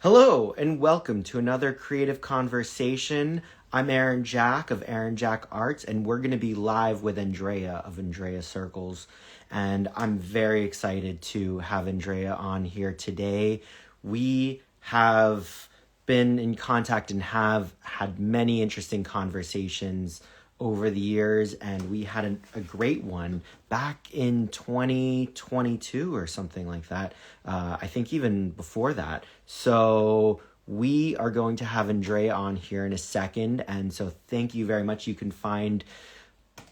Hello, and welcome to another creative conversation. I'm Aaron Jack of Aaron Jack Arts, and we're going to be live with Andrea of Andrea Circles. And I'm very excited to have Andrea on here today. We have been in contact and have had many interesting conversations over the years, and we had a great one back in 2022 or something like that. I think even before that. So we are going to have Andrea on here in a second, and so thank you very much. You can find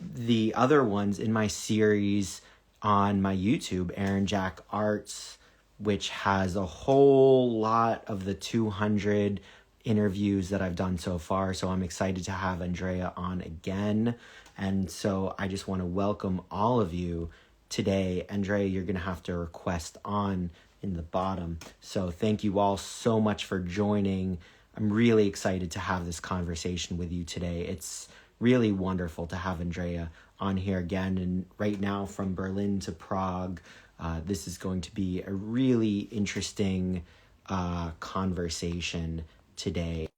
the other ones in my series on my YouTube, Aaron Jack Arts, which has a whole lot of the 200 interviews that I've done so far. So I'm excited to have Andrea on again. And so I just want to welcome all of you today. Andrea, you're going to have to request on in the bottom. So thank you all so much for joining. I'm really excited to have this conversation with you today. It's really wonderful to have Andrea on here again. And right now from Berlin to Prague, this is going to be a really interesting conversation today.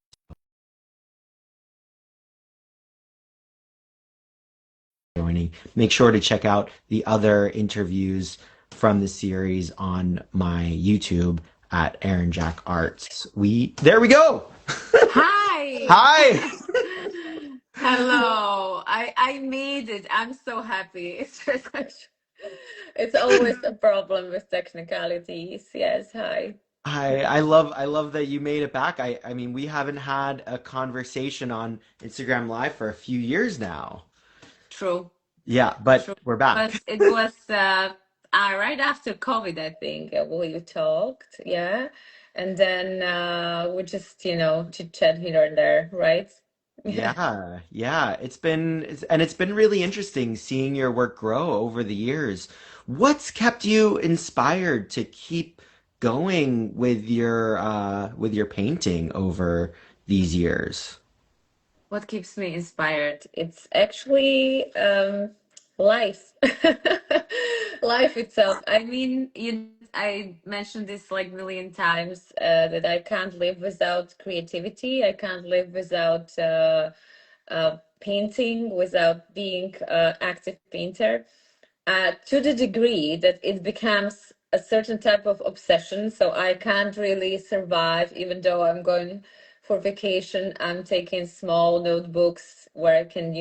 Joining. Make sure to check out the other interviews from the series on my YouTube at Aaron Jack Arts. There we go. Hi. Hi. Hello. I made it. I'm so happy. It's always a problem with technicalities. Yes, hi. I love that you made it back. I mean, we haven't had a conversation on Instagram Live for a few years now. True. Yeah, but True. we're back. It was right after COVID, I think, we talked, yeah. And then we just, chit chat here and there, right? Yeah. Yeah. It's been really interesting seeing your work grow over the years. What's kept you inspired to keep going with your painting over these years? What keeps me inspired? It's actually life. Life itself. I mean, I mentioned this like million times that I can't live without creativity. I can't live without painting, without being active painter. To the degree that it becomes a certain type of obsession. So I can't really survive, even though I'm going for vacation. I'm taking small notebooks where I can,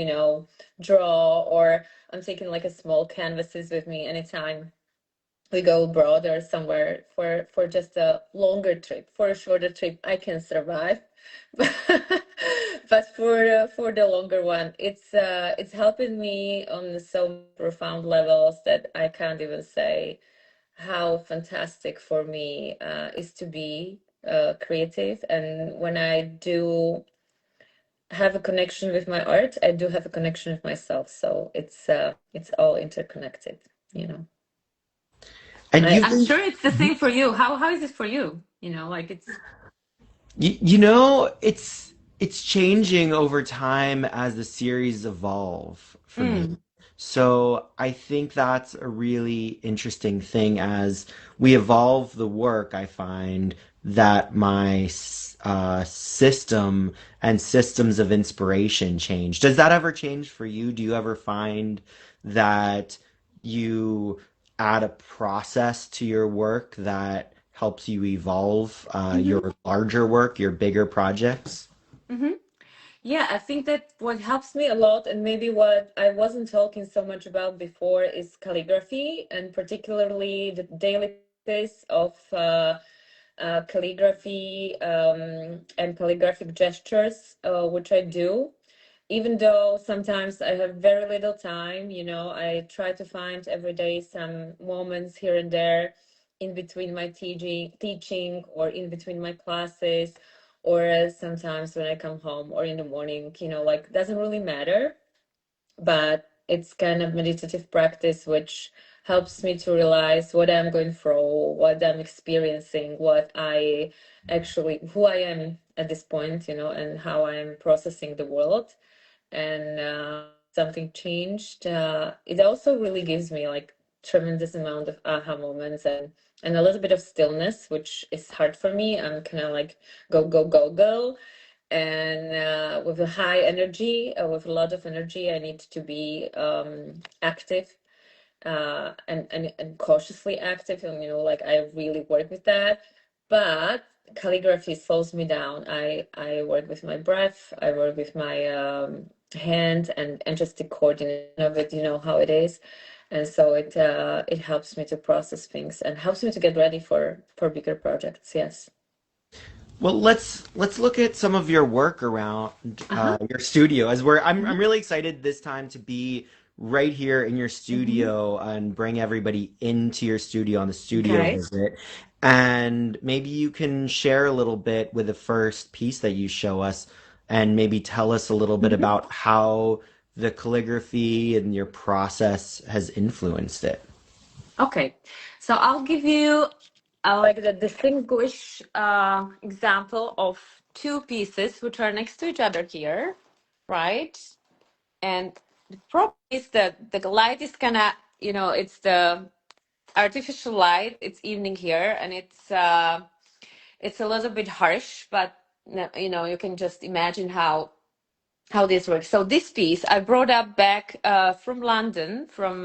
draw, or I'm taking like a small canvases with me anytime we go abroad or somewhere for just a longer trip. For a shorter trip I can survive, but for the longer one, it's helping me on so profound levels that I can't even say how fantastic for me is to be creative. And when I do have a connection with my art, I do have a connection with myself. So it's all interconnected, you know. And you've I'm been sure it's the same for you. How is it for you? Like it's You know, it's changing over time as the series evolve for me. mm, So I think that's a really interesting thing as we evolve the work. I find that my system and systems of inspiration change. Does that ever change for you? Do you ever find that you add a process to your work that helps you evolve hmm your larger work, your bigger projects? hmm Yeah, I think that what helps me a lot, and maybe what I wasn't talking so much about before, is calligraphy, and particularly the daily practice of calligraphy and calligraphic gestures, which I do. Even though sometimes I have very little time, I try to find every day some moments here and there in between my teaching or in between my classes, or sometimes when I come home or in the morning, like doesn't really matter, but it's kind of meditative practice which helps me to realize what I'm going through, what I'm experiencing, who I am at this point, and how I'm processing the world. And something changed. It also really gives me like tremendous amount of aha moments and and a little bit of stillness, which is hard for me. I'm kind of like go, go, go, go. And with a high energy, with a lot of energy, I need to be active, and cautiously active. And, like I really work with that. But calligraphy slows me down. I work with my breath, I work with my hand, and just the coordination of it, how it is. And so it helps me to process things and helps me to get ready for bigger projects. Yes. Well, let's look at some of your work around Uh-huh. your studio. As we're, I'm Mhm. really excited this time to be right here in your Mhm. studio and bring everybody into your studio on the studio Okay. visit. And maybe you can share a little bit with the first piece that you show us, and maybe tell us a little bit Mhm. about how the calligraphy and your process has influenced it. Okay, so I'll give you like the distinguished example of two pieces which are next to each other here, right? And the problem is that the light is kind of, it's the artificial light. It's evening here, and it's a little bit harsh, but you can just imagine how this works. So this piece I brought up back from London, from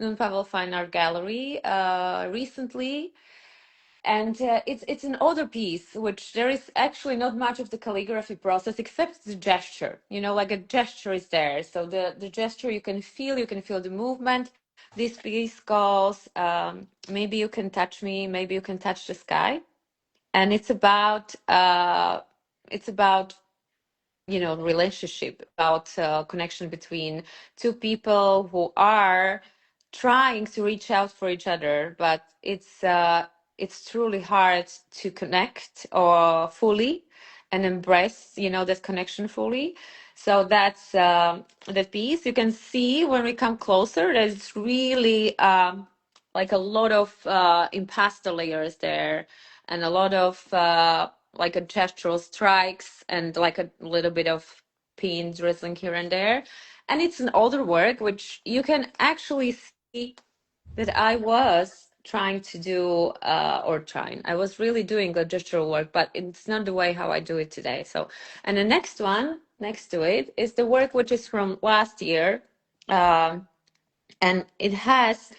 Nun Pavel Fine Art Gallery recently, and it's an older piece, which there is actually not much of the calligraphy process except the gesture. Like a gesture is there. So the gesture you can feel the movement. This piece calls maybe you can touch me, maybe you can touch the sky, and it's about relationship, about connection between two people who are trying to reach out for each other, but it's truly hard to connect or fully and embrace that connection fully. So that's the piece. You can see when we come closer there's really like a lot of impasto layers there, and a lot of like a gestural strikes, and like a little bit of pin drizzling here and there. And it's an older work, which you can actually see that I was trying to do, I was really doing the gestural work, but it's not the way how I do it today. So, and the next one next to it is the work which is from last year. And it has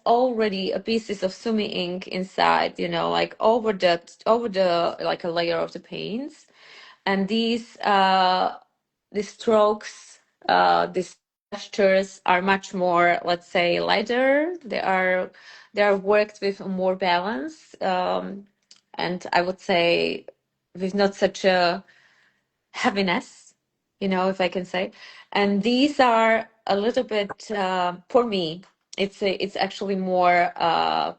already a pieces of sumi ink inside, like over the like a layer of the paints. And these strokes, these gestures are much more, let's say, lighter. They are worked with more balance, and I would say with not such a heaviness, if I can say. And these are a little bit, for me, it's actually more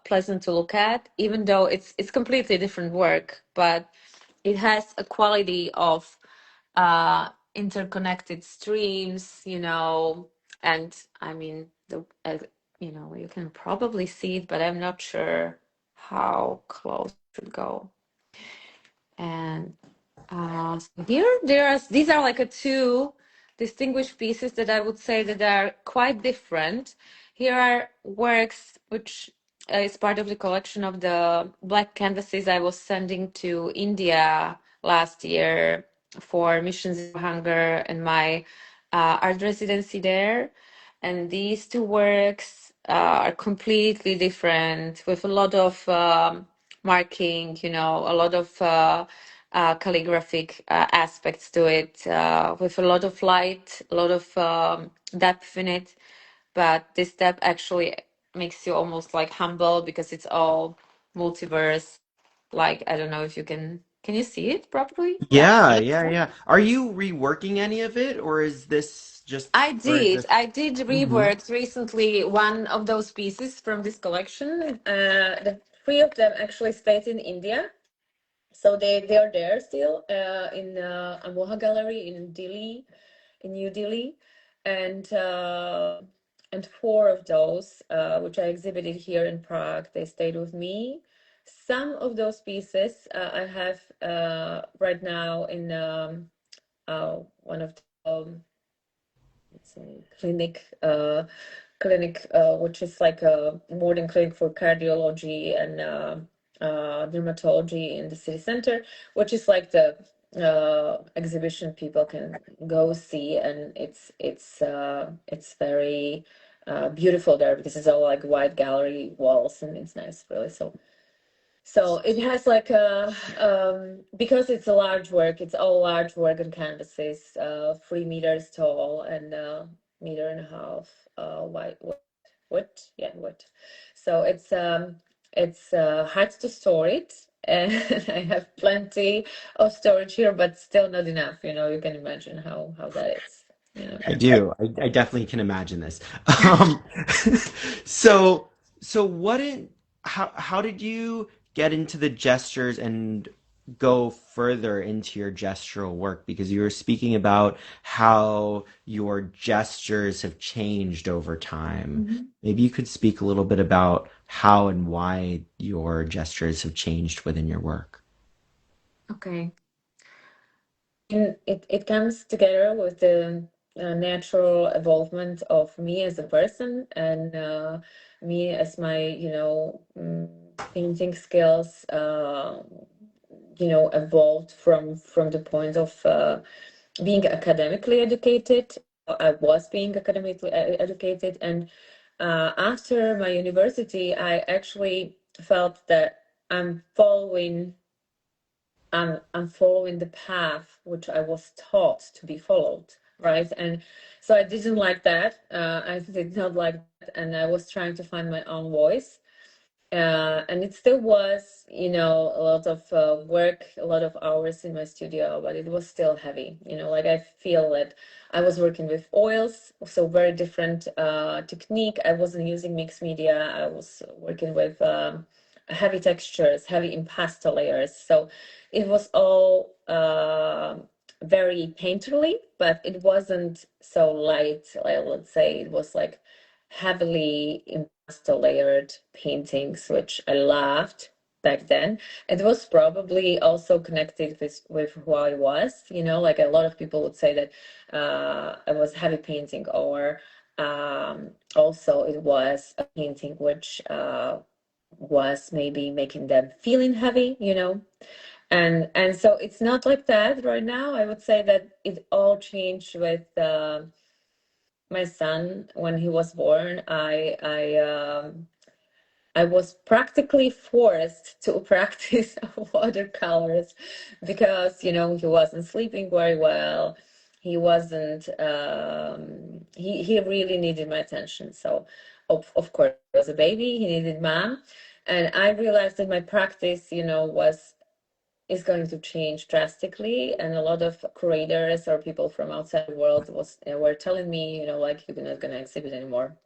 pleasant to look at, even though it's completely different work, but it has a quality of interconnected streams, and I mean you can probably see it, but I'm not sure how close it should go. And so here, these are like two distinguished pieces that I would say that are quite different. Here are works which is part of the collection of the black canvases I was sending to India last year for Mission Zero Hunger and my art residency there. And these two works are completely different, with a lot of marking, a lot of calligraphic aspects to it, with a lot of light, a lot of depth in it. But this depth actually makes you almost like humble, because it's all multiverse. Like, I don't know if you can you see it properly? Yeah. Yeah, yeah, yeah. Are you reworking any of it, or is this just, I or is did. this? I did Hmm. rework recently one of those pieces from this collection. The three of them actually stayed in India. So they are there still in Amoha Gallery in Delhi, in New Delhi, and four of those, which I exhibited here in Prague, they stayed with me. Some of those pieces I have right now in one of the let's say clinic clinic, which is like a modern clinic for cardiology and dermatology in the city center, which is like the exhibition people can go see, and it's very beautiful there because it's all like white gallery walls, and it's nice, really. So it has like a because it's a large work, it's all large work on canvases, 3 meters tall and meter and a half wide width, yeah, width. So it's hard to store it, and I have plenty of storage here, but still not enough. You can imagine how that is. You know. I do. I definitely can imagine this. Um, so so what in how did you get into the gestures and go further into your gestural work? Because you were speaking about how your gestures have changed over time. Mhm. Maybe you could speak a little bit about how and why your gestures have changed within your work. Okay. And it comes together with the natural evolvement of me as a person and me as my, painting skills, evolved from the point of being academically educated. I was being academically educated, and after my university, I actually felt that I'm following I'm following the path which I was taught to be followed, right? And so I didn't like that. I did not like that, and I was trying to find my own voice. And it still was, a lot of work, a lot of hours in my studio, but it was still heavy. Like I feel that I was working with oils, so very different technique. I wasn't using mixed media. I was working with heavy textures, heavy impasto layers. So it was all very painterly, but it wasn't so light. Like, let's say it was like heavily impasto layered paintings, which I loved back then. It was probably also connected with who I was, like a lot of people would say that I was heavy painting, or also it was a painting which was maybe making them feeling heavy. And so it's not like that right now. I would say that it all changed with my son when he was born. I was practically forced to practice watercolors because he wasn't sleeping very well. He wasn't he really needed my attention. So of course he was a baby, he needed mom. And I realized that my practice, was is going to change drastically, and a lot of curators or people from outside the world were telling me, like, you're not going to exhibit anymore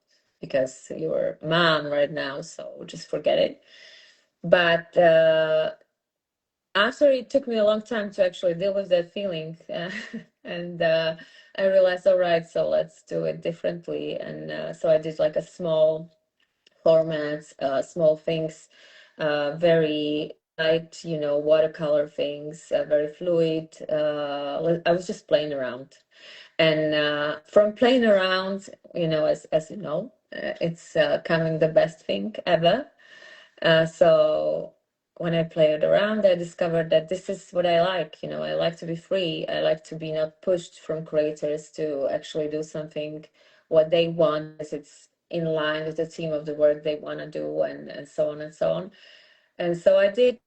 because you're a mom right now, so just forget it. But after it took me a long time to actually deal with that feeling, and I realized, all right, so let's do it differently. And so I did like a small formats, small things, very light, watercolor things, very fluid. I was just playing around. And from playing around, as you know, it's coming the best thing ever. So when I played around, I discovered that this is what I like. I like to be free. I like to be not pushed from creators to actually do something what they want, as it's in line with the theme of the work they want to do, and so on and so on. And so I did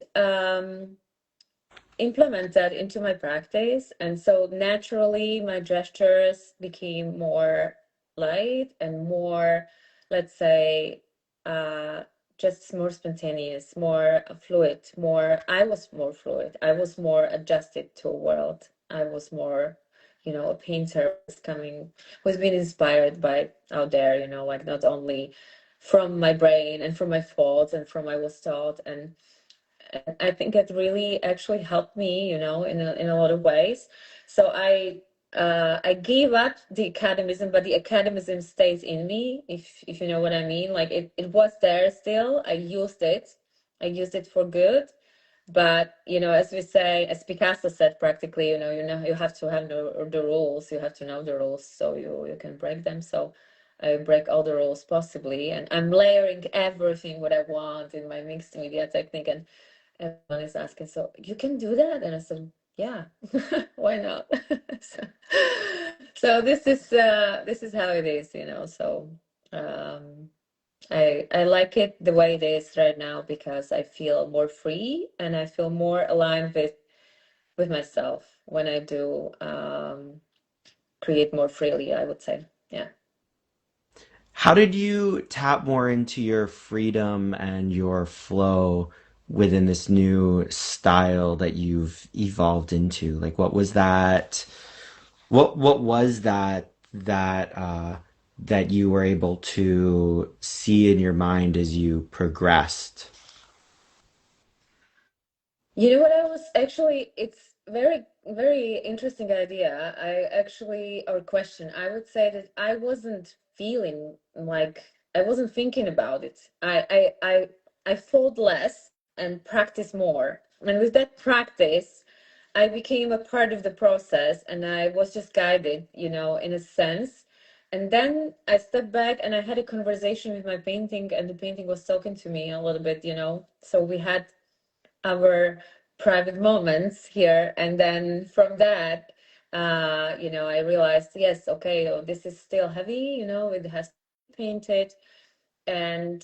implement that into my practice. And so naturally, my gestures became more light and more, let's say, uh, just more spontaneous, more fluid, I was more fluid. I was more adjusted to a world. I was more, a painter who's been inspired by out there, like not only from my brain and from my thoughts and from I was taught. And I think it really actually helped me, in a lot of ways. So I gave up the academism, but the academism stays in me, if you know what I mean. Like it was there still. I used it. I used it for good. But as we say, as Picasso said, practically, you have to have the rules. You have to know the rules so you can break them. So I break all the rules possibly, and I'm layering everything what I want in my mixed media technique. And everyone is asking, so you can do that? And I said, yeah, why not? so, so this is how it is, you know. So um, I like it the way it is right now because I feel more free and I feel more aligned with myself when I do create more freely, I would say. Yeah. How did you tap more into your freedom and your flow within this new style that you've evolved into? Like what was that what was that you were able to see in your mind as you progressed? You know what I was actually, it's very interesting idea. I actually, or question, I would say that I wasn't feeling like, I wasn't thinking about it. I thought less and practice more. And with that practice, I became a part of the process and I was just guided, you know, in a sense. And then I stepped back and I had a conversation with my painting, and the painting was talking to me a little bit, you know. So we had our private moments here, and then from that, you know, I realized, yes, okay, oh, this is still heavy, you know, it has to be painted, and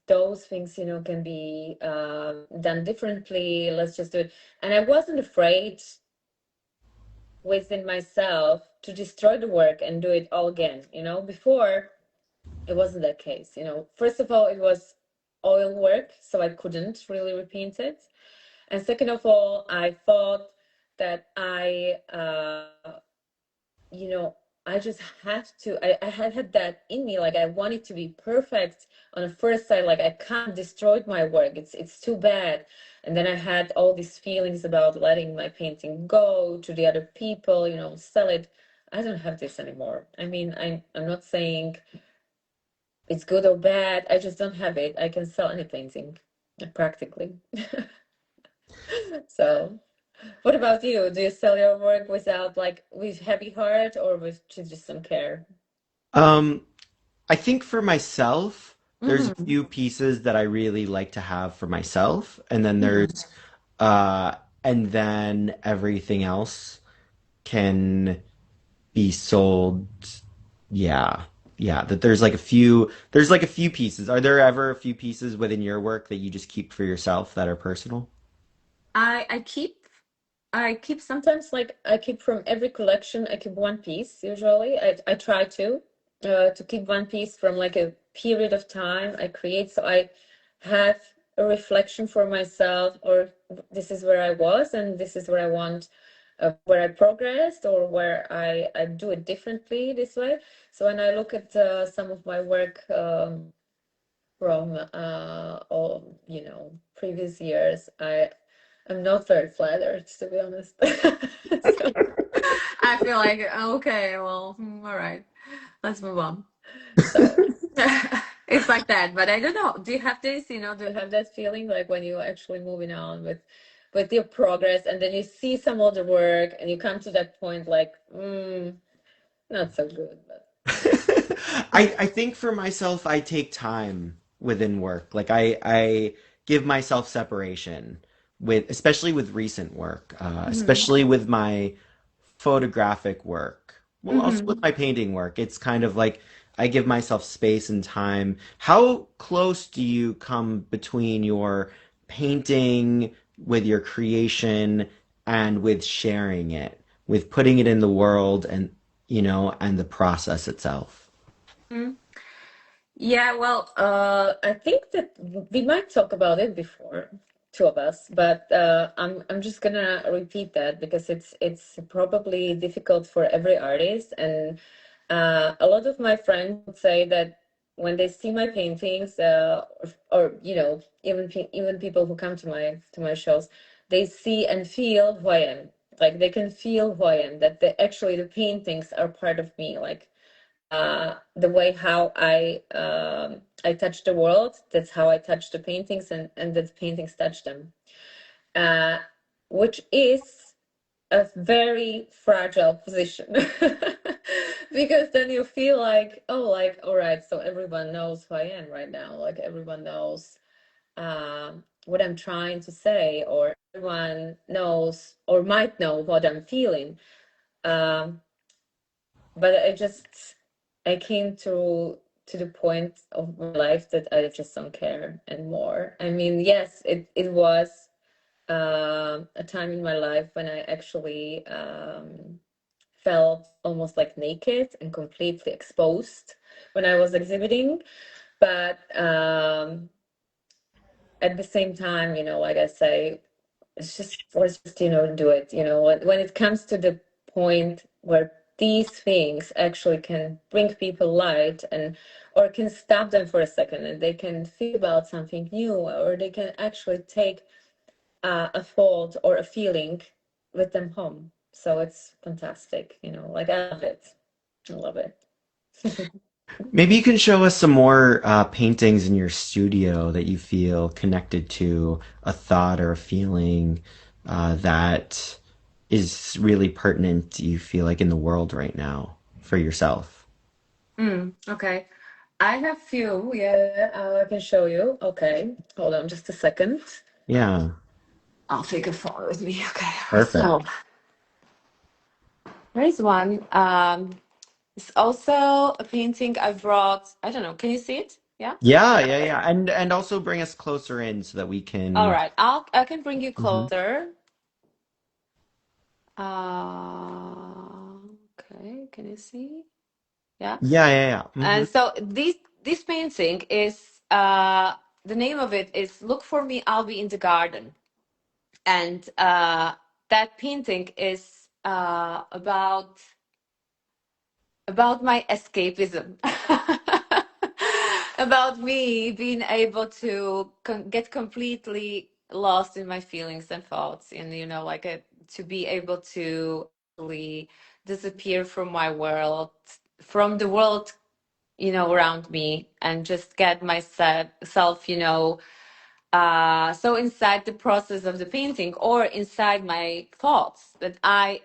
those things, you know, can be done differently. Let's just do it. And I wasn't afraid within myself to destroy the work and do it all again, you know. Before, it wasn't that case, you know. First of all, it was oil work, so I couldn't really repaint it. And second of all, I thought that you know, I just have to, I had that in me. Like I want it to be perfect on the first sight. Like I can't destroy my work. It's too bad. And then I had all these feelings about letting my painting go to the other people, you know, sell it. I don't have this anymore. I mean, I'm not saying it's good or bad. I just don't have it. I can sell any painting practically. So. What about you? Do you sell your work without like with heavy heart or with just some care? Um, I think for myself, there's a Mm-hmm. few pieces that I really like to have for myself, and then Mm-hmm. uh and then everything else can be sold. Yeah. Yeah, that there's like a few pieces. Are there ever a few pieces within your work that you just keep for yourself that are personal? I keep sometimes like I keep from every collection I keep one piece usually. I try to keep one piece from like a period of time I create, so I have a reflection for myself, or this is where I was and this is where I want, where I progressed or where I do it differently this way. So when I look at some of my work from all, you know, previous years, I'm not very flattered, to be honest. So I feel like, okay, well, all right, let's move on. So it's like that. But I don't know. Do you have this, you know, do you have that feeling like when you're actually moving on with your progress, and then you see some other work and you come to that point like, not so good, but I think for myself, I take time within work. Like I give myself separation with, especially with recent work, mm-hmm. especially with my photographic work. Well, also with Mm-hmm. my painting work, it's kind of like I give myself space and time. How close do you come between your painting with your creation and with sharing it, with putting it in the world and, and the process itself? Yeah, well, I think that we might talk about it before, two of us, but I'm just gonna repeat that because it's probably difficult for every artist, and a lot of my friends would say that when they see my paintings, or you know, even people who come to my shows, they see and feel who I am. Like they can feel who I am. That actually the paintings are part of me. Like the way how I touch the world. That's how I touch the paintings, and that the paintings touch them, uh, which is a very fragile position Because then you feel like, oh, like, all right, so everyone knows who I am right now. Like everyone knows what I'm trying to say, or everyone knows or might know what I'm feeling. Um, but I came to the point of my life that I just don't care anymore. I mean, yes, it was a time in my life when I actually felt almost like naked and completely exposed when I was exhibiting. But at the same time, like I say, let's just, do it. When it comes to the point where these things actually can bring people light and or can stop them for a second and they can think about something new, or they can actually take a thought or a feeling with them home. So it's fantastic, like I love it. I love it. Maybe you can show us some more paintings in your studio that you feel connected to a thought or a feeling that is really pertinent, you feel like, in the world right now for yourself. Okay. I have few, yeah, I can show you. Okay, hold on just a second. Yeah, I'll take a phone with me. Okay, so perfect. there is one. It's also a painting I brought. I don't know. Can you see it? Yeah. Yeah, yeah, yeah. And also bring us closer in so that we All can. right. I can bring you Mhm. closer. Okay. Can you see? Yeah. Yeah, yeah, yeah. And so this painting is the name of it is "Look for Me, I'll Be in the Garden," and that painting is about my escapism, about me being able to get completely lost in my feelings and thoughts, and like to be able to actually disappear from my world, from the world, around me, and just get myself, so inside the process of the painting or inside my thoughts that I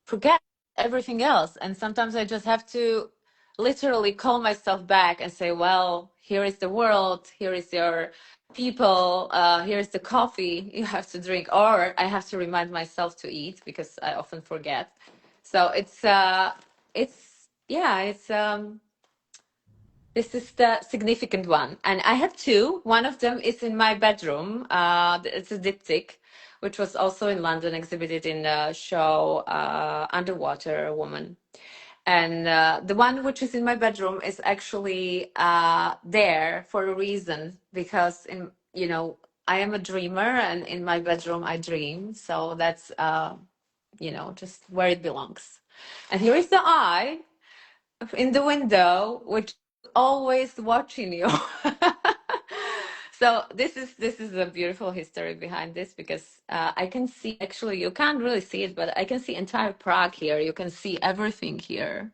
forget everything else. And sometimes I just have to literally call myself back and say, well, here is the world, here is your people, here's the coffee you have to drink, or I have to remind myself to eat because I often forget. So it's this is the significant one. And I have two. One of them is in my bedroom. It's a diptych, which was also in London, exhibited in the show Underwater Woman. And the one which is in my bedroom is actually there for a reason, because I am a dreamer, and in my bedroom I dream. So that's just where it belongs. And here is the eye in the window, which is always watching you. So this is a beautiful history behind this, because I can see, actually you can't really see it, but I can see entire Prague here. You can see everything here.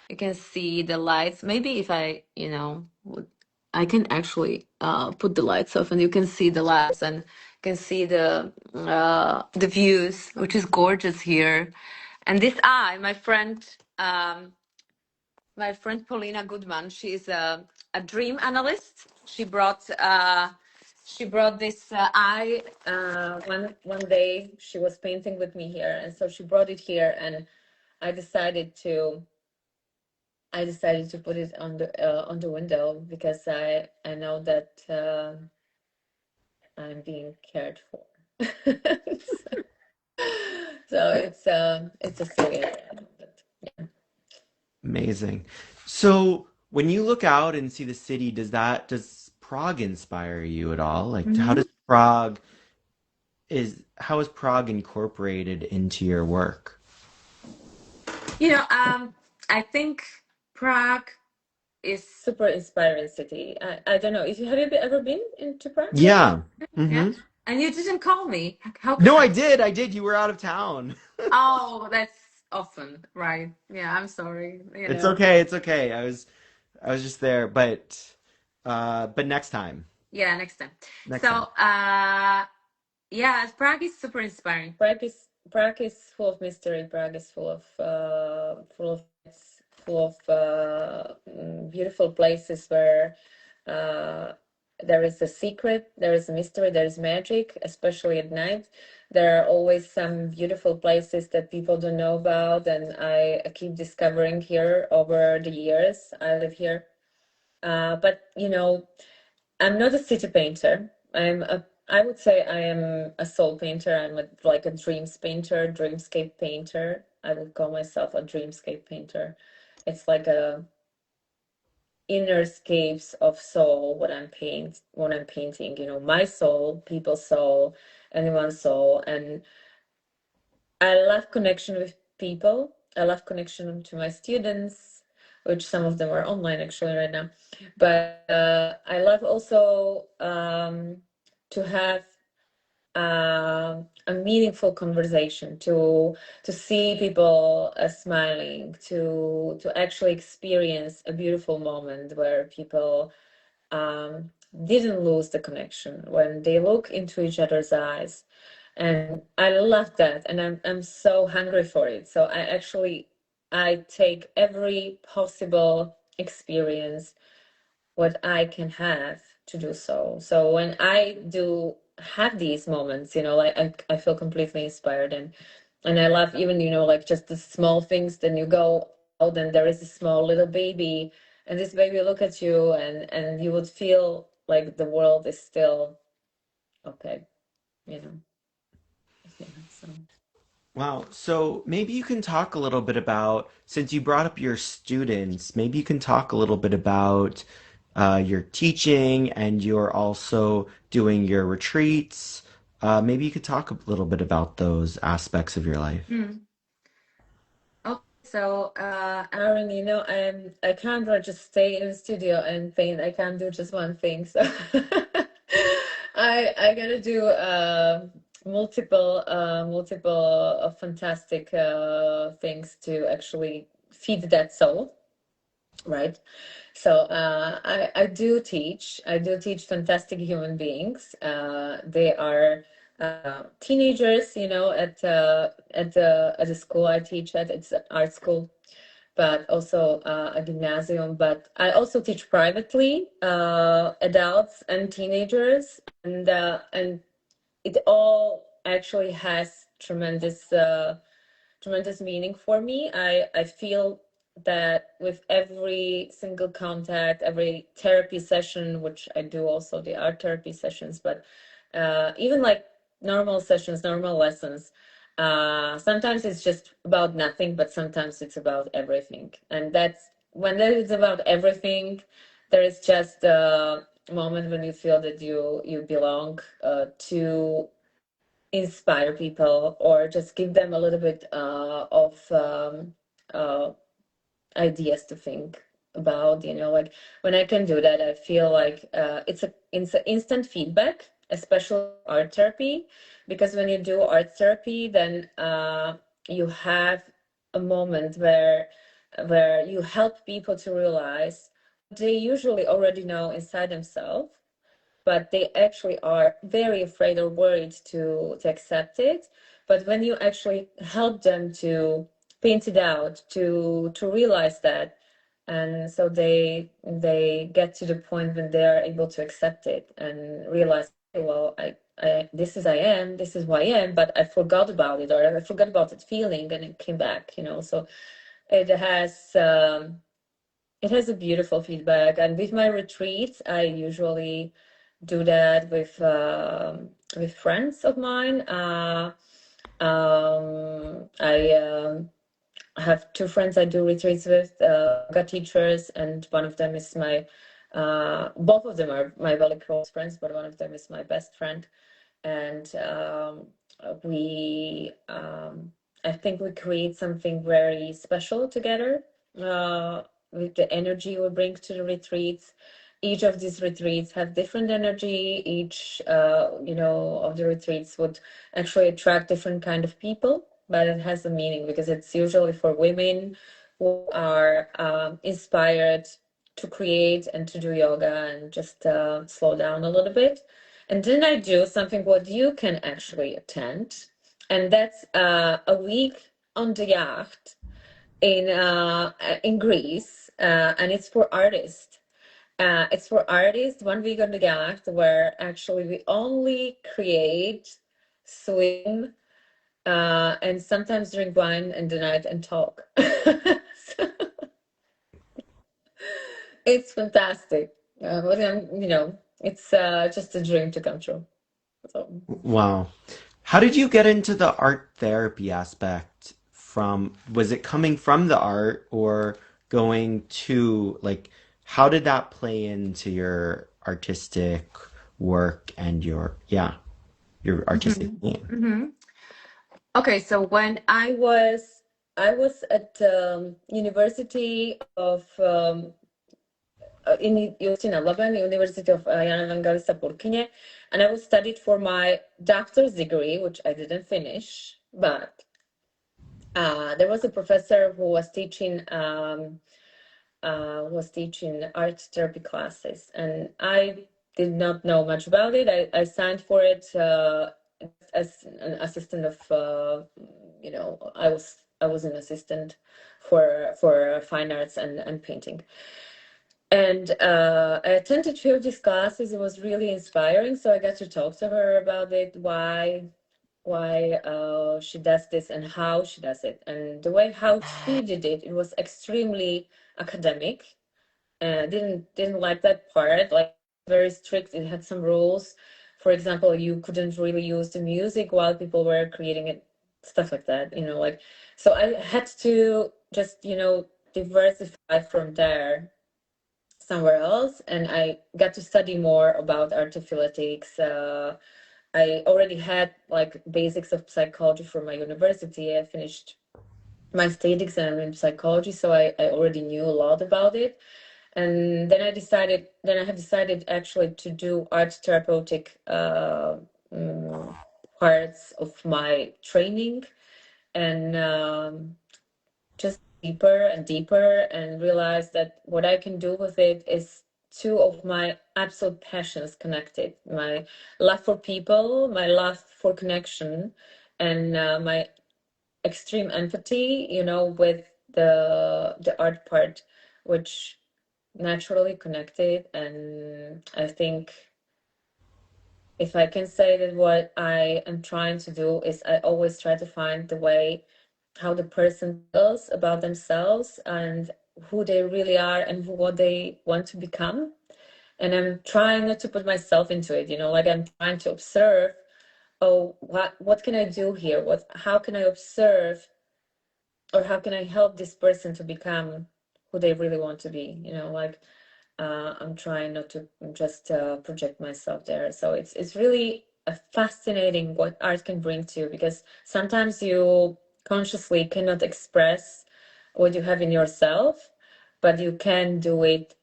You can see the lights. Maybe if I, I can actually put the lights off, and you can see the lights, and you can see the views, which is gorgeous here. And this eye, my friend Paulina Goodman, she is a dream analyst. She brought this eye one day. She was painting with me here, and so she brought it here, and I decided to I decided to put it on the window, because I know that I'm being cared for. So it's a silly idea, but yeah. Amazing. So when you look out and see the city, does Prague inspire you at all? Like how is Prague incorporated into your work? I think Prague is super inspiring city. I don't know if you have ever been into Prague before? Yeah. Yeah. Hmm. And you didn't call me. How No, come? I did. I did. You were out of town. Oh, that's often, right? Yeah, I'm sorry. It's okay. It's okay. I was just there, but next time. Yeah, next time. Next So, time. yeah, Prague is super inspiring. Prague is full of mystery. Prague is full of full of beautiful places where uh, there is a secret, there is a mystery, there is magic, especially at night. There are always some beautiful places that people don't know about, and I keep discovering here over the years I live here. But I'm not a city painter. I would say I am a soul painter. I'm like a dreams painter, dreamscape painter. I would call myself a dreamscape painter. It's like a inner scapes of soul when I'm painting, my soul, people's soul, anyone's soul. And I love connection with people. I love connection to my students, which some of them are online actually right now. But I love also to have a meaningful conversation, to see people smiling, to actually experience a beautiful moment where people um, didn't lose the connection when they look into each other's eyes. And I love that, and I'm so hungry for it. So I take every possible experience what I can have to do so. So when I do have these moments, like I feel completely inspired, and I love even, like just the small things. Then you go out and there is a small little baby, and this baby look at you, and you would feel like the world is still okay, you know. Yeah, so. Wow. So maybe you can talk a little bit about, since you brought up your students, maybe you can talk a little bit about your teaching and you're also doing your retreats. Maybe you could talk a little bit about those aspects of your life. Hmm. Okay, so Aaron, I can't just stay in the studio and paint. I can't do just one thing. So I gotta do multiple fantastic things to actually feed that soul, right? So I do teach fantastic human beings. They are teenagers, at the school I teach at. It's an art school, but also a gymnasium. But I also teach privately, adults and teenagers, and it all actually has tremendous meaning for me. I feel that with every single contact, every therapy session, which I do also the art therapy sessions, but even like normal sessions, normal lessons, sometimes it's just about nothing, but sometimes it's about everything. And that's when it's about everything, there is just a moment when you feel that you belong to inspire people or just give them a little bit of uh, ideas to think about. Like when I can do that, I feel like it's a instant feedback, especially art therapy, because when you do art therapy, then you have a moment where you help people to realize they usually already know inside themselves, but they actually are very afraid or worried to accept it. But when you actually help them to paint it out, to realize that, and so they get to the point when they are able to accept it and realize, "Okay, well, this is I am, this is who I am, but I forgot about it, or I forgot about that feeling, and it came back." So it has. It has a beautiful feedback, and with my retreats, I usually do that with friends of mine. I have two friends I do retreats with, yoga teachers, and one of them is both of them are my very close friends, but one of them is my best friend. And we, I think we create something very special together with the energy we bring to the retreats. Each of these retreats have different energy. Each, of the retreats would actually attract different kind of people, but it has a meaning because it's usually for women who are inspired to create and to do yoga and just slow down a little bit. And then I do something what you can actually attend, and that's a week on the yacht in Greece, and it's for artists. It's for artists, 1 week on the yacht, where actually we only create, swim, and sometimes drink wine in the night and talk. So it's fantastic. But it's just a dream to come true. So. Wow. How did you get into the art therapy aspect from, was it coming from the art or going to, like, how did that play into your artistic work and your artistic Mhm. game? Mhm. Okay, so when I was at University of in Justina Laban, University of Jana Evangelista Purkinje, and I was studied for my doctor's degree, which I didn't finish, but there was a professor who was teaching art therapy classes, and I did not know much about it. I signed for it as an assistant of, I was an assistant for fine arts and painting. And I attended few of these classes. It was really inspiring. So I got to talk to her about it, why she does this and how she does it. And the way how she did it, it was extremely academic. Didn't like that part. Like, very strict. It had some rules. For example, you couldn't really use the music while people were creating it, stuff like that. Like, so I had to just diversify from there somewhere else, and I got to study more about artiphyletics. I already had like basics of psychology from my university. I finished my state exam in psychology, so I already knew a lot about it. And then I have decided actually to do art therapeutic mm, parts of my training, and just deeper and deeper, and realize that what I can do with it is two of my absolute passions connected: my love for people, my love for connection, and my extreme empathy, with the art part, which naturally connected. And I think if I can say that what I am trying to do is I always try to find the way how the person feels about themselves and who they really are and what they want to become. And I'm trying not to put myself into it, like I'm trying to observe, oh, what can I do here? How can I observe, or how can I help this person to become who they really want to be? Like, I'm trying not to just project myself there. So it's really a fascinating what art can bring to you, because sometimes you consciously cannot express what you have in yourself, but you can do it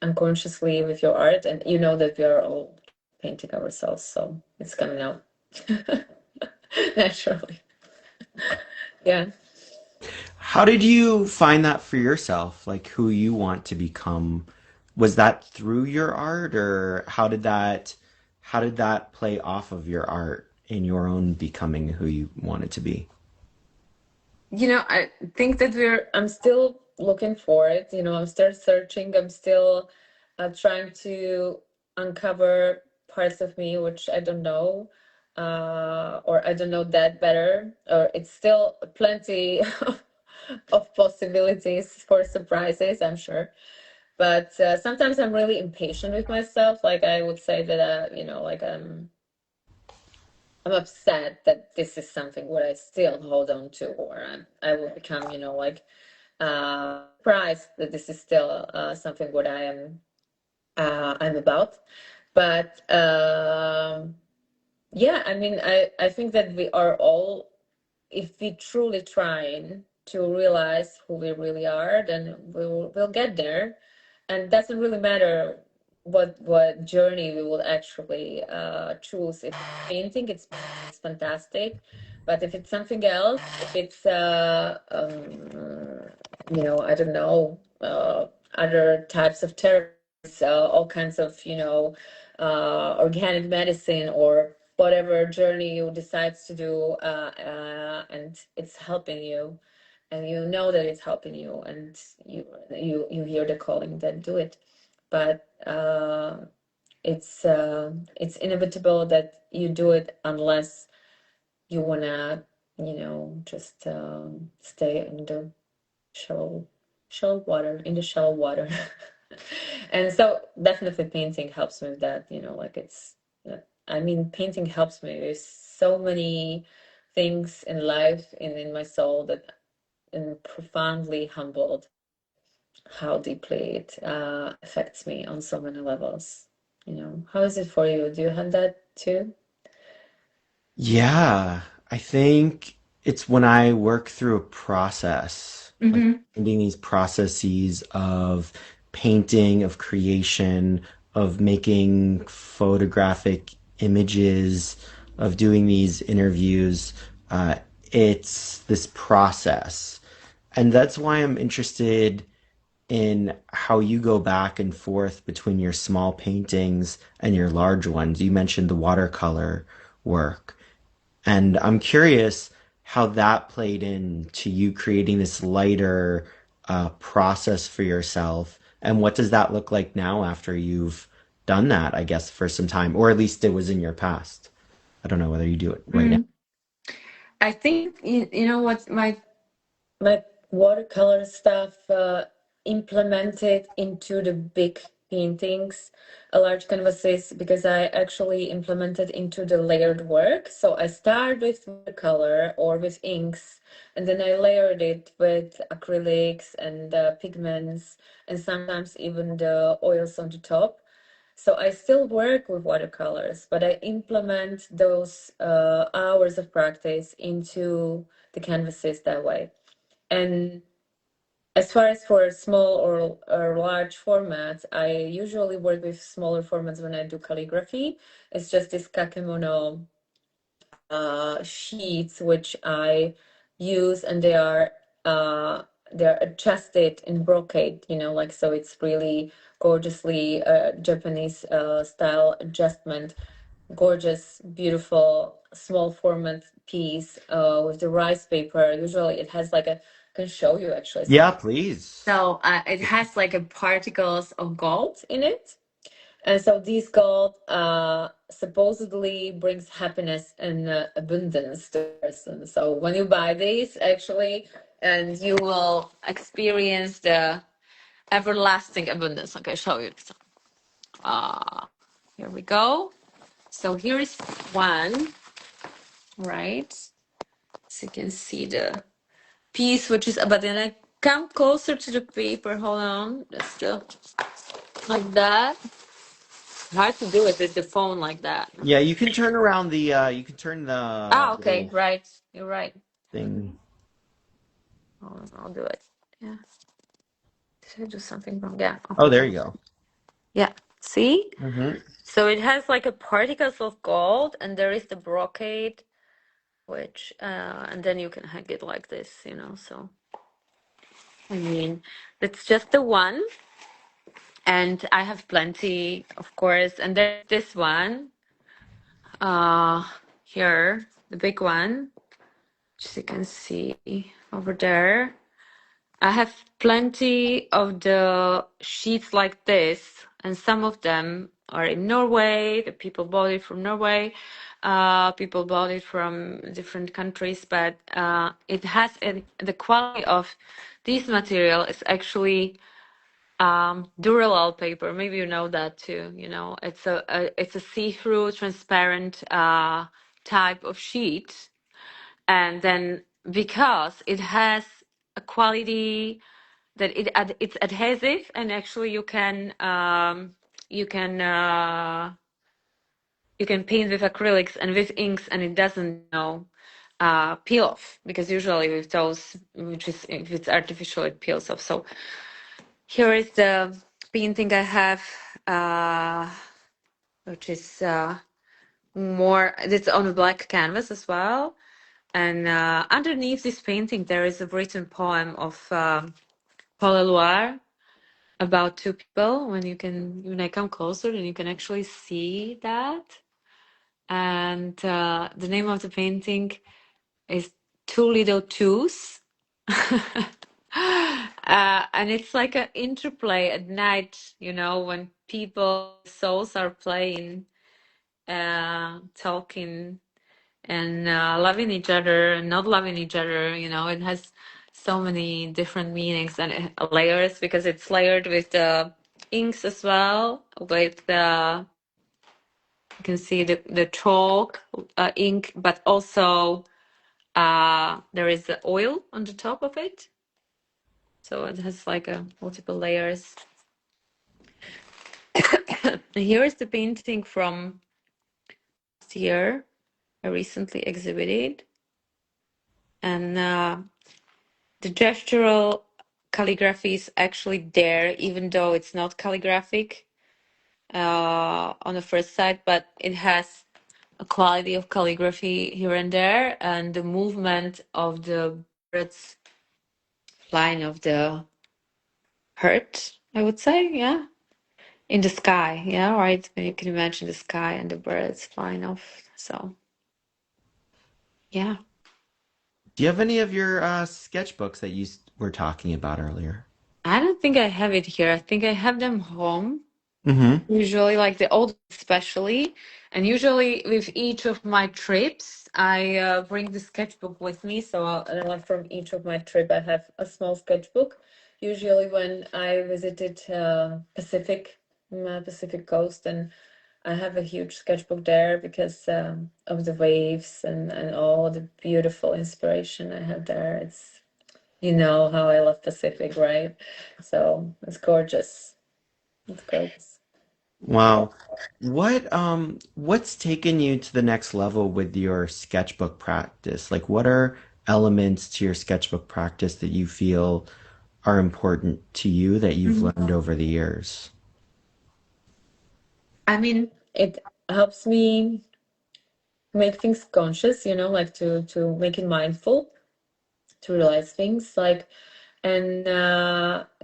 unconsciously with your art, and you know that we are all painting ourselves, so it's coming out naturally. Yeah. How did you find that for yourself, like who you want to become? Was that through your art, or how did that play off of your art in your own becoming who you wanted to be? I think that I'm still looking for it. I'm still searching. I'm still trying to uncover parts of me which I don't know, or I don't know that better, or it's still plenty of possibilities for surprises, I'm sure. But sometimes I'm really impatient with myself. Like, I would say that, like, I'm upset that this is something what I still hold on to, or I will become, like, surprised that this is still something what I'm about. But yeah, I mean, I think that we are all, if we truly trying to realize who we really are, then we'll get there. And it doesn't really matter what journey we will actually choose. If it's painting, it's fantastic. But if it's something else, if it's I don't know, other types of therapies, all kinds of organic medicine, or whatever journey you decide to do, and it's helping you, and you know that it's helping you, and you hear the calling, then do it. But it's inevitable that you do it unless you wanna, just stay in the shallow shallow water, in the shallow water. And so definitely painting helps me with that, like I mean, painting helps me with so many things in life and in my soul that I'm profoundly humbled how deeply it affects me on so many levels. How is it for you? Do you have that too? Yeah, I think it's when I work through a process, like Mm-hmm. finding these processes of painting, of creation, of making photographic images, of doing these interviews. Uh, it's this process. And that's why I'm interested in how you go back and forth between your small paintings and your large ones. You mentioned the watercolor work. And I'm curious how that played into you creating this lighter process for yourself. And what does that look like now after you've done that, I guess, for some time, or at least it was in your past? I don't know whether you do it right now. Mm. I think you know what my watercolor stuff implemented into the big paintings, large canvases, because I actually implemented into the layered work. So I start with watercolor or with inks, and then I layered it with acrylics and pigments, and sometimes even the oils on the top. So I still work with watercolors, but I implement those hours of practice into the canvases that way. And as far as for small or large formats, I usually work with smaller formats when I do calligraphy. It's just this kakemono sheets which I use, and they're adjusted in brocade, like, so it's really gorgeously Japanese style adjustment, gorgeous, beautiful small format piece with the rice paper. Usually it has like a, can show you actually. Yeah, please. So it has like a particles of gold in it. And so this gold supposedly brings happiness and abundance to a person. So when you buy these, actually, and you will experience the everlasting abundance. Okay, show you. Uh, Here we go. So here is one, right? So you can see the piece, which is, but then I come closer to the paper. Hold on, just like that. Hard to do it with the phone like that. Yeah, you can turn around you can turn the Ah, okay, little right. You're right. thing. Hold on, I'll do it. Yeah. Did I do something wrong? Yeah. Oh, Okay. there you go. Yeah. See? Hmm. So it has like a particles of gold, and there is the brocade, which and then you can hang it like this, So I mean, it's just the one, and I have plenty, of course. And there's this one, uh, here, the big one, which you can see over there. I have plenty of the sheets like this, and some of them are in Norway. The people bought it from Norway. People bought it from different countries, but it has the quality of this material is actually Duralal paper. Maybe you know that too. It's a see-through, transparent type of sheet, and then because it has a quality that it's adhesive, and actually you can you can paint with acrylics and with inks, and it doesn't peel off, because usually with those, which is, if it's artificial, it peels off. So here is the painting I have, which is more, it's on a black canvas as well. And underneath this painting, there is a written poem of Paul Eluard about two people. When I come closer, then you can actually see that. And the name of the painting is Two Little Twos. And it's like an interplay at night, when people souls are playing, talking and loving each other and not loving each other. It has so many different meanings and layers, because it's layered with the inks as well, with the you can see the chalk ink, but also there is the oil on the top of it, so it has like a multiple layers. Here is the painting from last year I recently exhibited, and the gestural calligraphy is actually there, even though it's not calligraphic on the first sight, but it has a quality of calligraphy here and there, and the movement of the birds flying of the hurt, I would say, yeah, in the sky, yeah, right. You can imagine the sky and the birds flying off. So, yeah. Do you have any of your sketchbooks that were talking about earlier? I don't think I have it here. I think I have them home. Mm-hmm. Usually, like the old, especially, and usually with each of my trips, I bring the sketchbook with me. So, like from each of my trip, I have a small sketchbook. Usually, when I visited Pacific coast, and I have a huge sketchbook there because of the waves and all the beautiful inspiration I have there. It's how I love Pacific, right? So it's gorgeous. It's gorgeous. Wow. What's taken you to the next level with your sketchbook practice? Like what are elements to your sketchbook practice that you feel are important to you that you've Mhm. learned over the years? I mean, it helps me make things conscious, like to make it mindful, to realize things like and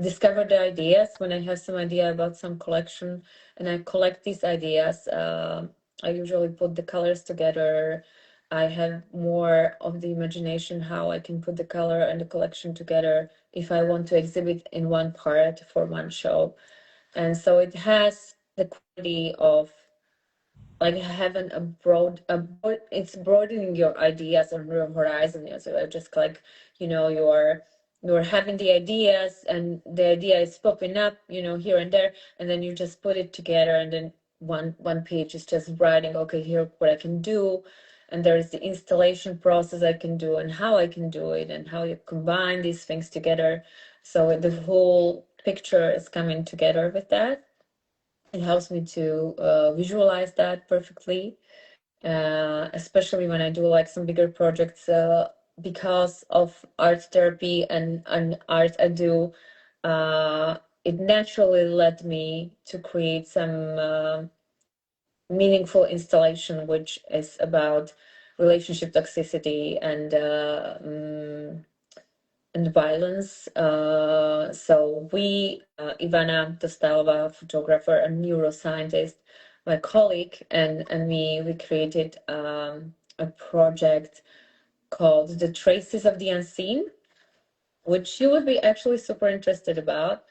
discover the ideas when I have some idea about some collection and I collect these ideas. I usually put the colors together. I have more of the imagination how I can put the color and the collection together if I want to exhibit in one part for one show. And so it has the quality of like having it's broadening your ideas and your horizon. So just like you're having the ideas and the idea is popping up here and there, and then you just put it together, and then one page is just writing, okay, here what I can do, and there's the installation process I can do and how I can do it and how you combine these things together, so the whole picture is coming together with that. It helps me to visualize that perfectly, especially when I do like some bigger projects. Because of art therapy and art I do, it naturally led me to create some meaningful installation, which is about relationship toxicity and violence. So Ivana Dostalova, photographer and neuroscientist, my colleague, and me, we created a project called The Traces of the Unseen, which you would be actually super interested about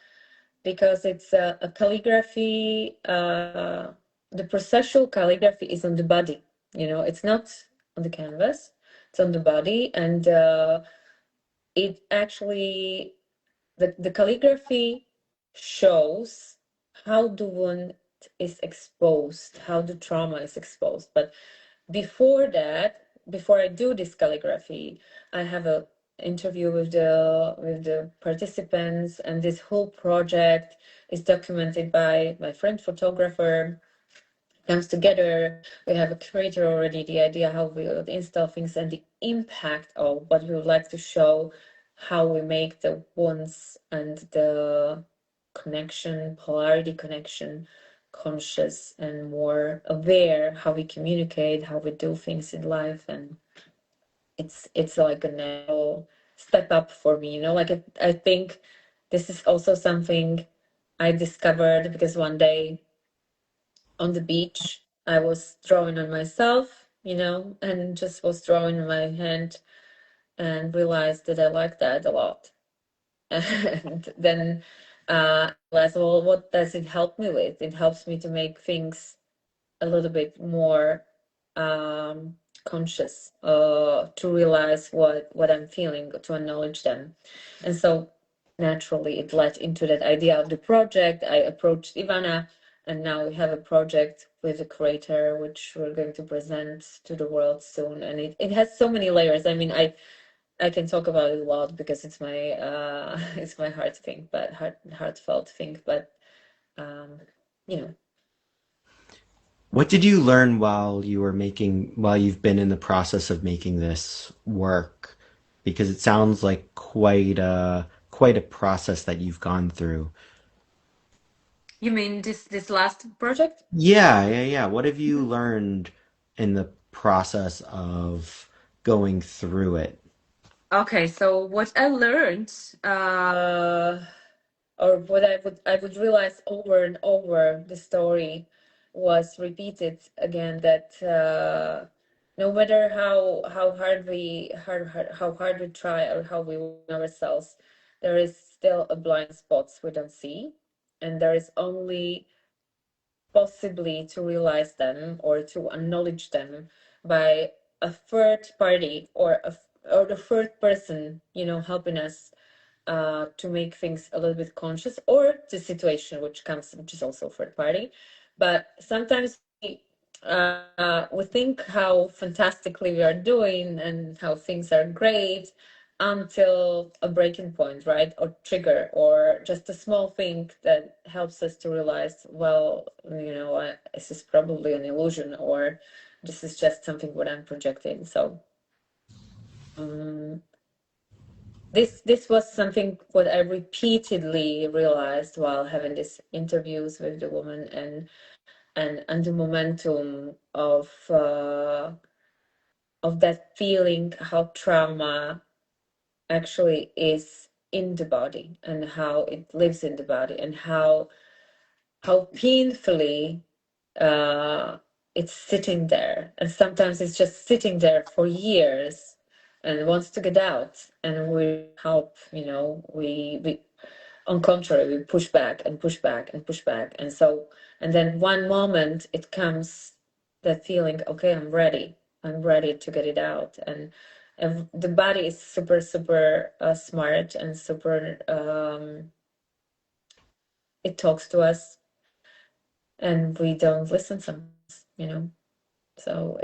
because it's a calligraphy. The processual calligraphy is on the body. It's not on the canvas; it's on the body, and it actually the calligraphy shows how the wound is exposed, how the trauma is exposed. But before that, before I do this calligraphy, I have a interview with the participants, and this whole project is documented by my friend photographer, comes together. We have a creator already, the idea how we would install things and the impact of what we would like to show, how we make the wounds and the connection, polarity connection, conscious and more aware, how we communicate, how we do things in life. And it's like a natural step up for me, like I think this is also something I discovered because one day on the beach, I was drawing on myself, and just was drawing in my hand and realized that I like that a lot. And then I realized, well, what does it help me with? It helps me to make things a little bit more um, conscious, to realize what I'm feeling, to acknowledge them. And so naturally it led into that idea of the project. I approached Ivana, and now we have a project with a creator which we're going to present to the world soon. And it has so many layers. I mean, I can talk about it a lot because it's my it's my heartfelt thing, but um, you know. What did you learn while you've been in the process of making this work? Because it sounds like quite a process that you've gone through. You mean this last project? Yeah. What have you learned in the process of going through it? Okay, so what I learned, or what I would realize over and over, the story was repeated again, that no matter how hard we try, or how we want ourselves, there is still a blind spots we don't see, and there is only possibly to realize them or to acknowledge them by a third party, or the third person, helping us to make things a little bit conscious, or the situation which is also third party. But sometimes we think how fantastically we are doing and how things are great, until a breaking point, right? Or trigger, or just a small thing that helps us to realize, well, this is probably an illusion, or this is just something what I'm projecting. So um, this was something what I repeatedly realized while having these interviews with the woman, and the momentum of that feeling, how trauma actually is in the body, and how it lives in the body, and how painfully uh, it's sitting there, and sometimes it's just sitting there for years and wants to get out, and we help, we on contrary, we push back and push back and push back. And then one moment it comes, that feeling, okay, I'm ready to get it out. And the body is super, super smart, and super, it talks to us, and we don't listen sometimes. So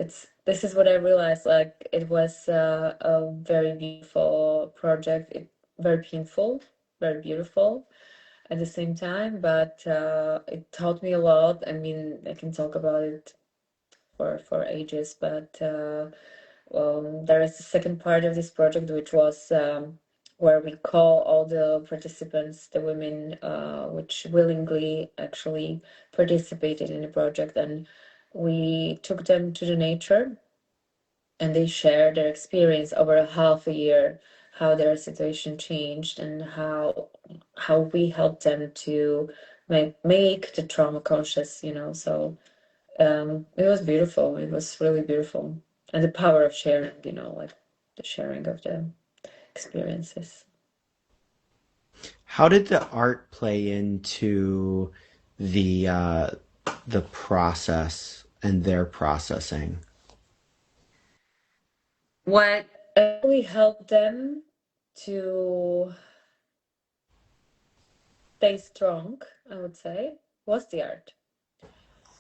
this is what I realized, like, it was a very beautiful project. Very painful, very beautiful at the same time, but it taught me a lot. I mean, I can talk about it for ages, but there is the second part of this project, which was where we call all the participants, the women, which willingly actually participated in the project, and we took them to the nature, and they shared their experience over a half a year, how their situation changed, and how we helped them to make the trauma conscious. So it was beautiful. It was really beautiful. And the power of sharing, like the sharing of the experiences. How did the art play into the uh, the process and their processing? What really helped them to stay strong, I would say, was the art.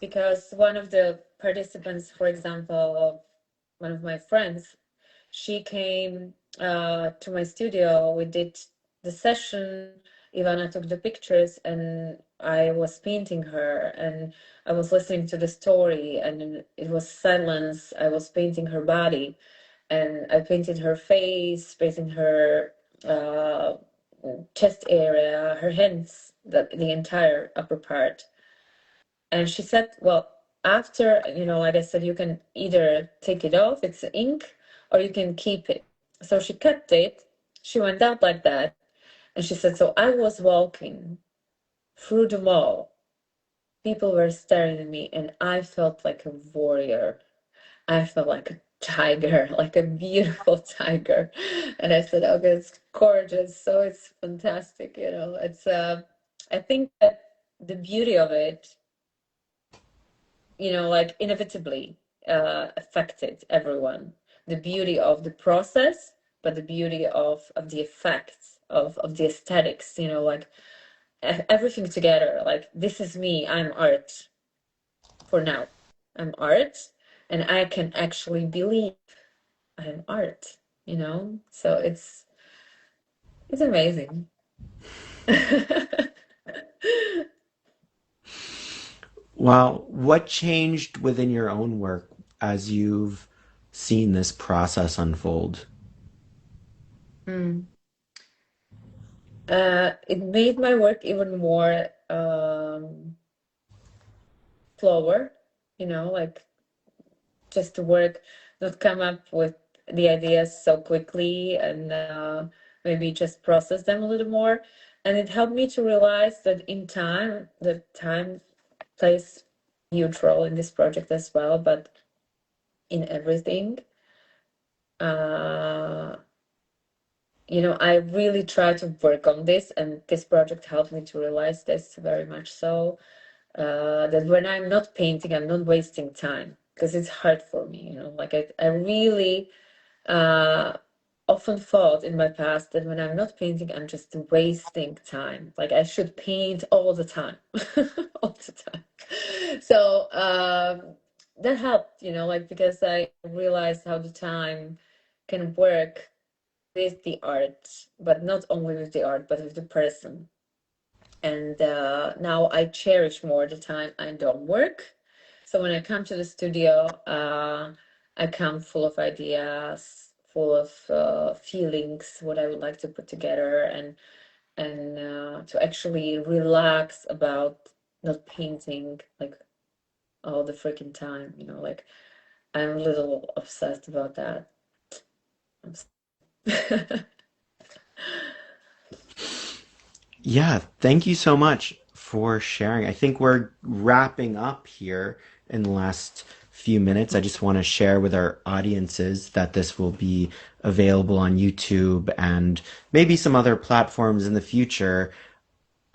Because one of the participants, for example, one of my friends, she came to my studio. We did the session. Ivana took the pictures, and I was painting her, and I was listening to the story, and it was silence. I was painting her body, and I painted her face, painting her uh, chest area, her hands, the entire upper part. And she said, well, after, like I said, you can either take it off, it's ink, or you can keep it. So she kept it. She went out like that. And she said, so I was walking through the mall. People were staring at me, and I felt like a warrior. I felt like a tiger, like a beautiful tiger. And I said, okay, it's gorgeous. So it's fantastic, you know. It's I think that the beauty of it, you know, like inevitably affected everyone. The beauty of the process, but the beauty of the effects of the aesthetics, you know, like everything together. Like this is me, I'm art for now. I'm art, and I can actually believe I'm art, you know? So it's amazing. Well, what changed within your own work as you've seen this process unfold? Mm. It made my work even more slower, you know, like just to work, not come up with the ideas so quickly and maybe just process them a little more. And it helped me to realize that in time, that time plays a huge role in this project as well, but in everything. Uh, you know, I really try to work on this, and this project helped me to realize this very much so. That when I'm not painting, I'm not wasting time because it's hard for me, you know. Like I really uh, often thought in my past that when I'm not painting, I'm just wasting time. Like I should paint all the time, all the time. So that helped, you know, like because I realized how the time can work with the art, but not only with the art, but with the person. And now I cherish more the time I don't work. So when I come to the studio, I come full of ideas, full of feelings, what I would like to put together, and to actually relax about not painting like all the freaking time. You know, like I'm a little obsessed about that. Yeah, thank you so much for sharing. I think we're wrapping up here in the last few minutes. I just want to share with our audiences that this will be available on YouTube and maybe some other platforms in the future.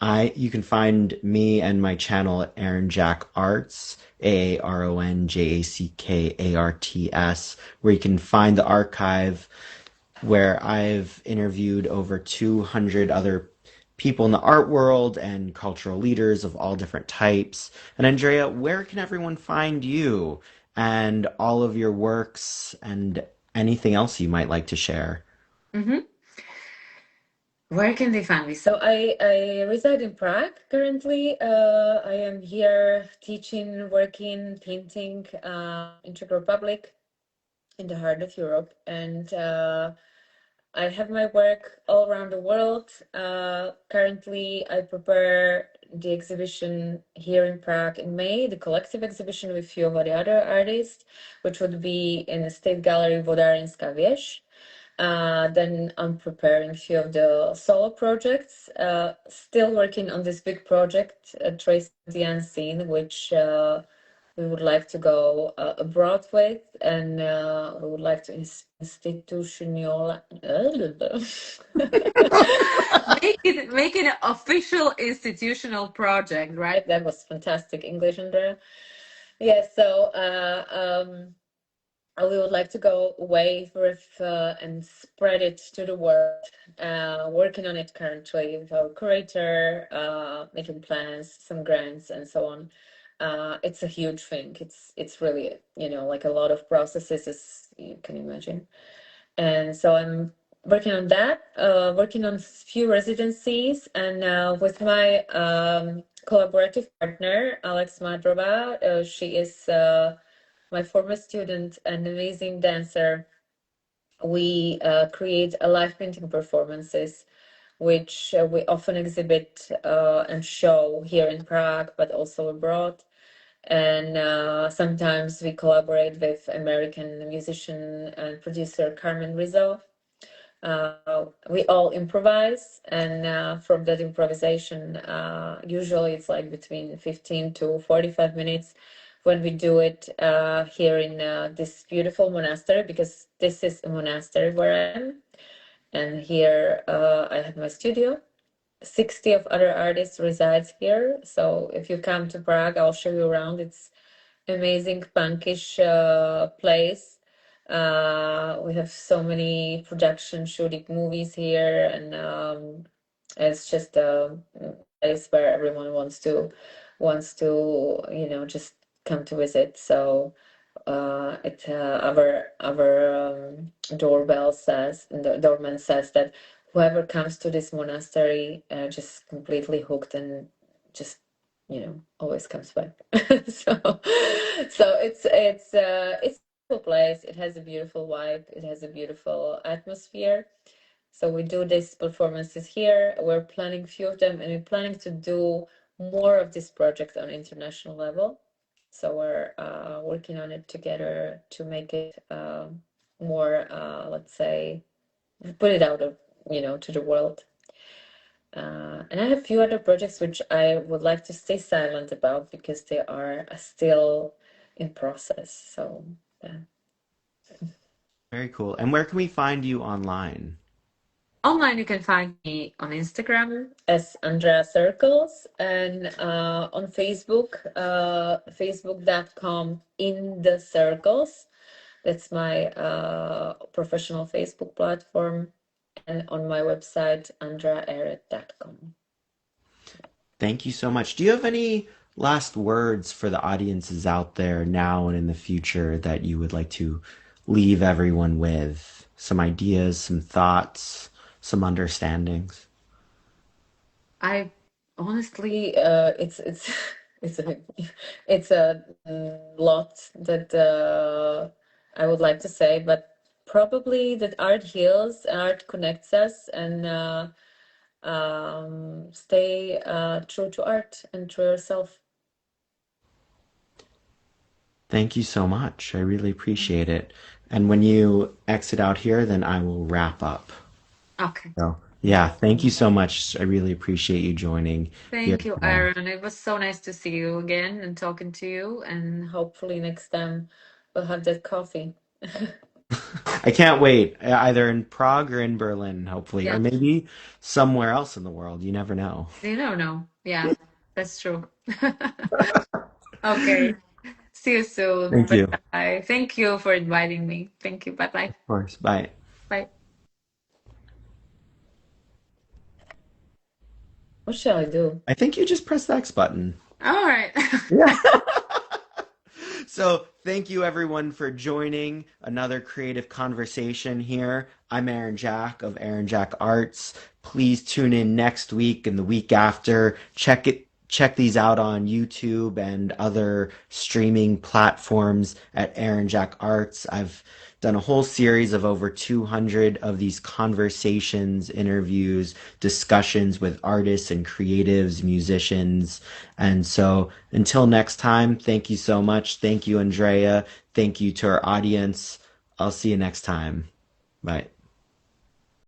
You can find me and my channel at Aaron Jack Arts, AARONJACKARTS, where you can find the archive where I've interviewed over 200 other people in the art world and cultural leaders of all different types. And Andrea, where can everyone find you and all of your works and anything else you might like to share? hmm Where can they find me? So I reside in Prague currently. I am here teaching, working, painting in Czech Republic in the heart of Europe. And I have my work all around the world. Currently, I prepare the exhibition here in Prague in May, the collective exhibition with a few of the other artists, which would be in the State Gallery Vodarinská věž. Then I'm preparing a few of the solo projects. Still working on this big project, Trace the Unseen, which we would like to go abroad with, and we would like to institutional make it an official institutional project, right? That was fantastic English in there. Yeah, so we would like to go away with and spread it to the world. Working on it currently with our curator, making plans, some grants, and so on. It's a huge thing. It's really, you know, like a lot of processes, as you can imagine. And so I'm working on that, working on few residencies, and with my collaborative partner, Alex Madrova. She is my former student and amazing dancer. We create a live painting performances, which we often exhibit and show here in Prague, but also abroad. And sometimes we collaborate with American musician and producer Carmen Rizzo. We all improvise, and from that improvisation, usually it's like between 15 to 45 minutes. when we do it here in this beautiful monastery, because this is a monastery where I am. And here I have my studio. 60 of other artists resides here. So if you come to Prague, I'll show you around. It's amazing punkish place. We have so many production shooting movies here, and it's just a place where everyone wants to just come to visit. So it our doorbell says, the doorman says that whoever comes to this monastery just completely hooked and just always comes back. so it's a beautiful place. It has a beautiful vibe. It has a beautiful atmosphere. So we do these performances here. We're planning few of them, and we're planning to do more of this project on international level. So we're working on it together to make it more, let's say, put it out of, to the world. And I have a few other projects which I would like to stay silent about because they are still in process. So, yeah. Very cool. And where can we find you online? Online, you can find me on Instagram as Andrea Circles, and on Facebook, facebook.com in the circles. That's my professional Facebook platform, and on my website, andreaeret.com. Thank you so much. Do you have any last words for the audiences out there now and in the future that you would like to leave everyone with? Some ideas, some thoughts, some understandings? I honestly, it's it's a it's a lot that I would like to say, but probably that art heals, art connects us, and stay true to art and true yourself. Thank you so much. I really appreciate it. And when you exit out here, then I will wrap up. Okay. So, yeah, thank you so much. I really appreciate you joining here Thank you, today. Aaron. It was so nice to see you again and talking to you, and hopefully next time we'll have that coffee. I can't wait, either in Prague or in Berlin, hopefully, or Yeah. maybe somewhere else in the world. You never know. You don't know. Yeah, that's true. Okay. See you soon. Thank Bye you. Of bye. Thank you for inviting me. Thank you. Bye bye. course. Bye. Bye. What shall I do? I think you just press the X button. All right. Yeah. So, thank you everyone for joining another creative conversation here. I'm Aaron Jack of Aaron Jack Arts. Please tune in next week and the week after. Check these out on YouTube and other streaming platforms at Aaron Jack Arts. I've done a whole series of over 200 of these conversations, interviews, discussions with artists and creatives, musicians. And so until next time, thank you so much. Thank you, Andrea. Thank you to our audience. I'll see you next time. Bye.